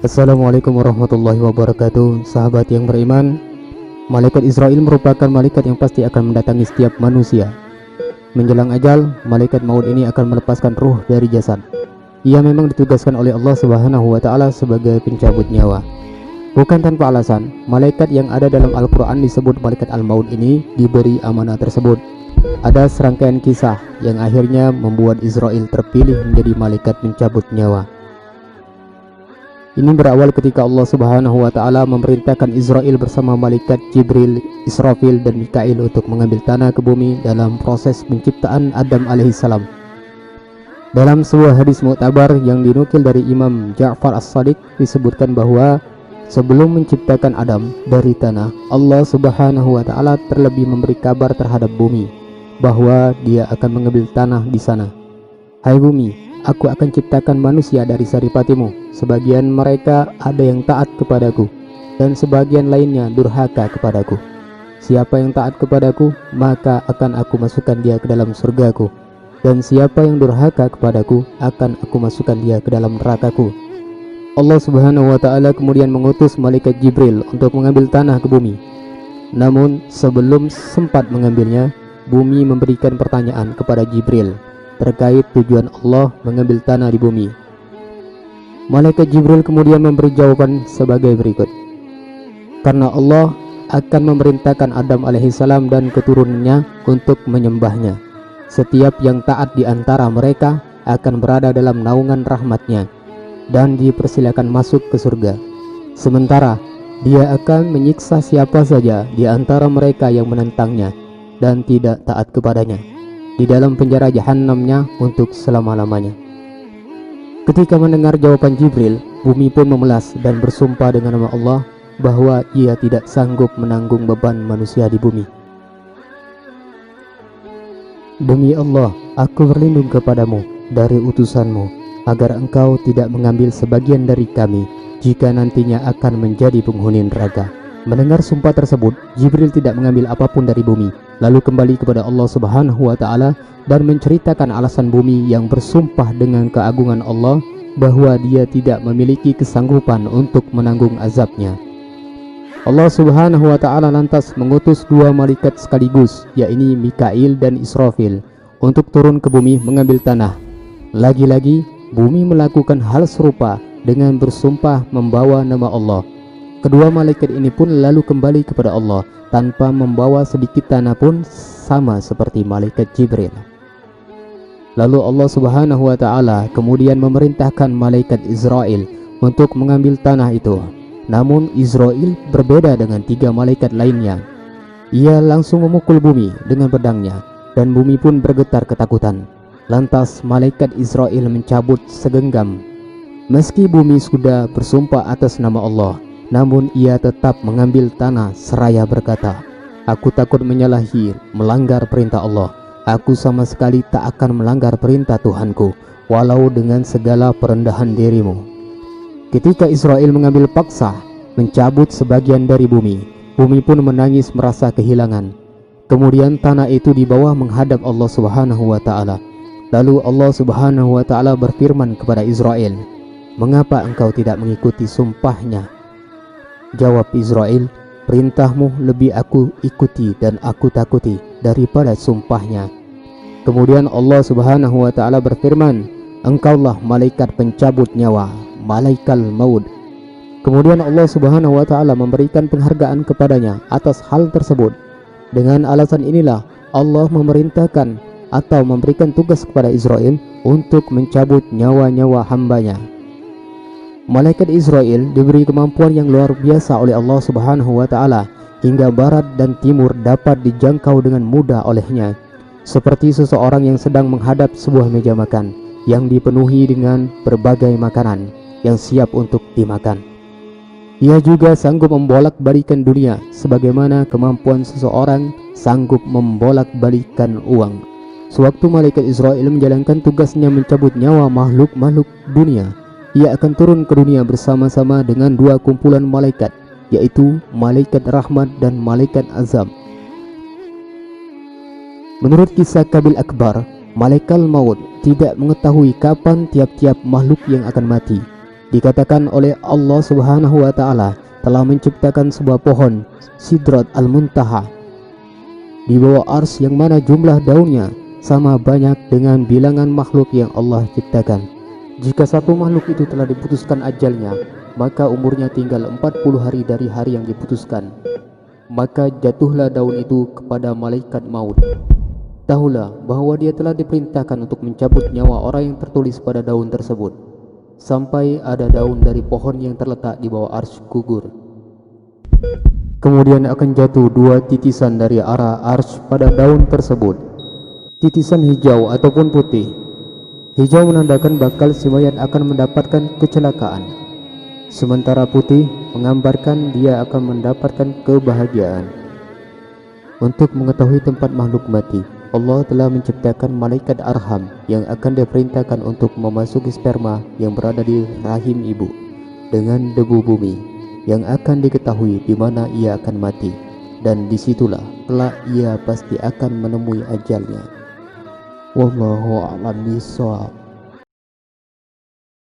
Assalamualaikum warahmatullahi wabarakatuh. Sahabat yang beriman, malaikat Israel merupakan malaikat yang pasti akan mendatangi setiap manusia. Menjelang ajal, malaikat maut ini akan melepaskan ruh dari jasad. Ia memang ditugaskan oleh Allah Subhanahu wa taala sebagai pencabut nyawa. Bukan tanpa alasan, malaikat yang ada dalam Al-Qur'an disebut malaikat al-maut ini diberi amanah tersebut. Ada serangkaian kisah yang akhirnya membuat Israel terpilih menjadi malaikat pencabut nyawa. Ini berawal ketika Allah Subhanahu wa taala memerintahkan Israel bersama malaikat Jibril, Israfil dan Mikail untuk mengambil tanah ke bumi dalam proses penciptaan Adam alaihissalam. Dalam sebuah hadis muktabar yang dinukil dari Imam Ja'far As-Shadiq disebutkan bahwa sebelum menciptakan Adam dari tanah, Allah Subhanahu wa taala terlebih memberi kabar terhadap bumi bahwa Dia akan mengambil tanah di sana. Hai bumi, Aku akan ciptakan manusia dari saripatimu. Sebagian mereka ada yang taat kepadaku, dan sebagian lainnya durhaka kepadaku. Siapa yang taat kepadaku, maka akan aku masukkan dia ke dalam surgaku. Dan siapa yang durhaka kepadaku, akan aku masukkan dia ke dalam nerakaku. Allah Subhanahu wa ta'ala kemudian mengutus malaikat Jibril untuk mengambil tanah ke bumi. Namun sebelum sempat mengambilnya, bumi memberikan pertanyaan kepada Jibril terkait tujuan Allah mengambil tanah di bumi. Malaikat Jibril kemudian memberi jawaban sebagai berikut. Karena Allah akan memerintahkan Adam alaihissalam dan keturunannya untuk menyembahnya. Setiap yang taat di antara mereka akan berada dalam naungan rahmatnya dan dipersilakan masuk ke surga. Sementara Dia akan menyiksa siapa saja di antara mereka yang menentangnya dan tidak taat kepadanya di dalam penjara jahanamnya untuk selama-lamanya. Ketika mendengar jawaban Jibril, bumi pun memelas dan bersumpah dengan nama Allah bahwa ia tidak sanggup menanggung beban manusia di bumi. Demi Allah, aku berlindung kepadamu dari utusanmu, agar engkau tidak mengambil sebagian dari kami jika nantinya akan menjadi penghuni neraka. Mendengar sumpah tersebut, Jibril tidak mengambil apapun dari bumi, lalu kembali kepada Allah Subhanahu wa ta'ala dan menceritakan alasan bumi yang bersumpah dengan keagungan Allah bahwa dia tidak memiliki kesanggupan untuk menanggung azabnya. Allah Subhanahu wa ta'ala lantas mengutus dua malaikat sekaligus, yakni Mikail dan Israfil, untuk turun ke bumi mengambil tanah. Lagi-lagi bumi melakukan hal serupa dengan bersumpah membawa nama Allah. Kedua malaikat ini pun lalu kembali kepada Allah tanpa membawa sedikit tanah pun, sama seperti malaikat Jibril. Lalu Allah Subhanahu wa ta'ala kemudian memerintahkan malaikat Israel untuk mengambil tanah itu. Namun Israel berbeda dengan tiga malaikat lainnya. Ia langsung memukul bumi dengan pedangnya dan bumi pun bergetar ketakutan. Lantas malaikat Israel mencabut segenggam. Meski bumi sudah bersumpah atas nama Allah, namun ia tetap mengambil tanah seraya berkata, "Aku takut menyalahi, melanggar perintah Allah. Aku sama sekali tak akan melanggar perintah Tuhanku, walau dengan segala perendahan dirimu." Ketika Israel mengambil paksa mencabut sebagian dari bumi, bumi pun menangis merasa kehilangan. Kemudian tanah itu dibawa menghadap Allah Subhanahu wa ta'ala. Lalu Allah Subhanahu wa ta'ala berfirman kepada Israel, "Mengapa engkau tidak mengikuti sumpahnya?" Jawab Israel, "Perintahmu lebih aku ikuti dan aku takuti daripada sumpahnya." Kemudian Allah Subhanahu wa ta'ala berfirman, "Engkaulah malaikat pencabut nyawa, malaikat maut." Kemudian Allah Subhanahu wa ta'ala memberikan penghargaan kepadanya atas hal tersebut. Dengan alasan inilah Allah memerintahkan atau memberikan tugas kepada Israel untuk mencabut nyawa-nyawa hambanya. Malaikat Israel diberi kemampuan yang luar biasa oleh Allah Subhanahu wa ta'ala, hingga barat dan timur dapat dijangkau dengan mudah olehnya, seperti seseorang yang sedang menghadap sebuah meja makan yang dipenuhi dengan berbagai makanan yang siap untuk dimakan. Ia juga sanggup membolak-balikan dunia sebagaimana kemampuan seseorang sanggup membolak-balikan uang. Sewaktu malaikat Israel menjalankan tugasnya mencabut nyawa makhluk-makhluk dunia, ia akan turun ke dunia bersama-sama dengan dua kumpulan malaikat, yaitu malaikat rahmat dan malaikat azab. Menurut kisah Qabil Akbar, malaikat maut tidak mengetahui kapan tiap-tiap makhluk yang akan mati. Dikatakan oleh Allah Subhanahu wa taala telah menciptakan sebuah pohon Sidrat Al-Muntaha di bawah ars, yang mana jumlah daunnya sama banyak dengan bilangan makhluk yang Allah ciptakan. Jika satu makhluk itu telah diputuskan ajalnya, maka umurnya tinggal 40 hari dari hari yang diputuskan. Maka jatuhlah daun itu kepada malaikat maut. Tahulah bahwa dia telah diperintahkan untuk mencabut nyawa orang yang tertulis pada daun tersebut, sampai ada daun dari pohon yang terletak di bawah arsy gugur. Kemudian akan jatuh 2 titisan dari arah arsy pada daun tersebut, titisan hijau ataupun putih. Hijau menandakan bakal si mayat akan mendapatkan kecelakaan, sementara putih menggambarkan dia akan mendapatkan kebahagiaan. Untuk mengetahui tempat makhluk mati, Allah telah menciptakan malaikat arham yang akan diperintahkan untuk memasuki sperma yang berada di rahim ibu dengan debu bumi, yang akan diketahui di mana ia akan mati, dan disitulah kelak ia pasti akan menemui ajalnya. Wallahu a'lam bishawab.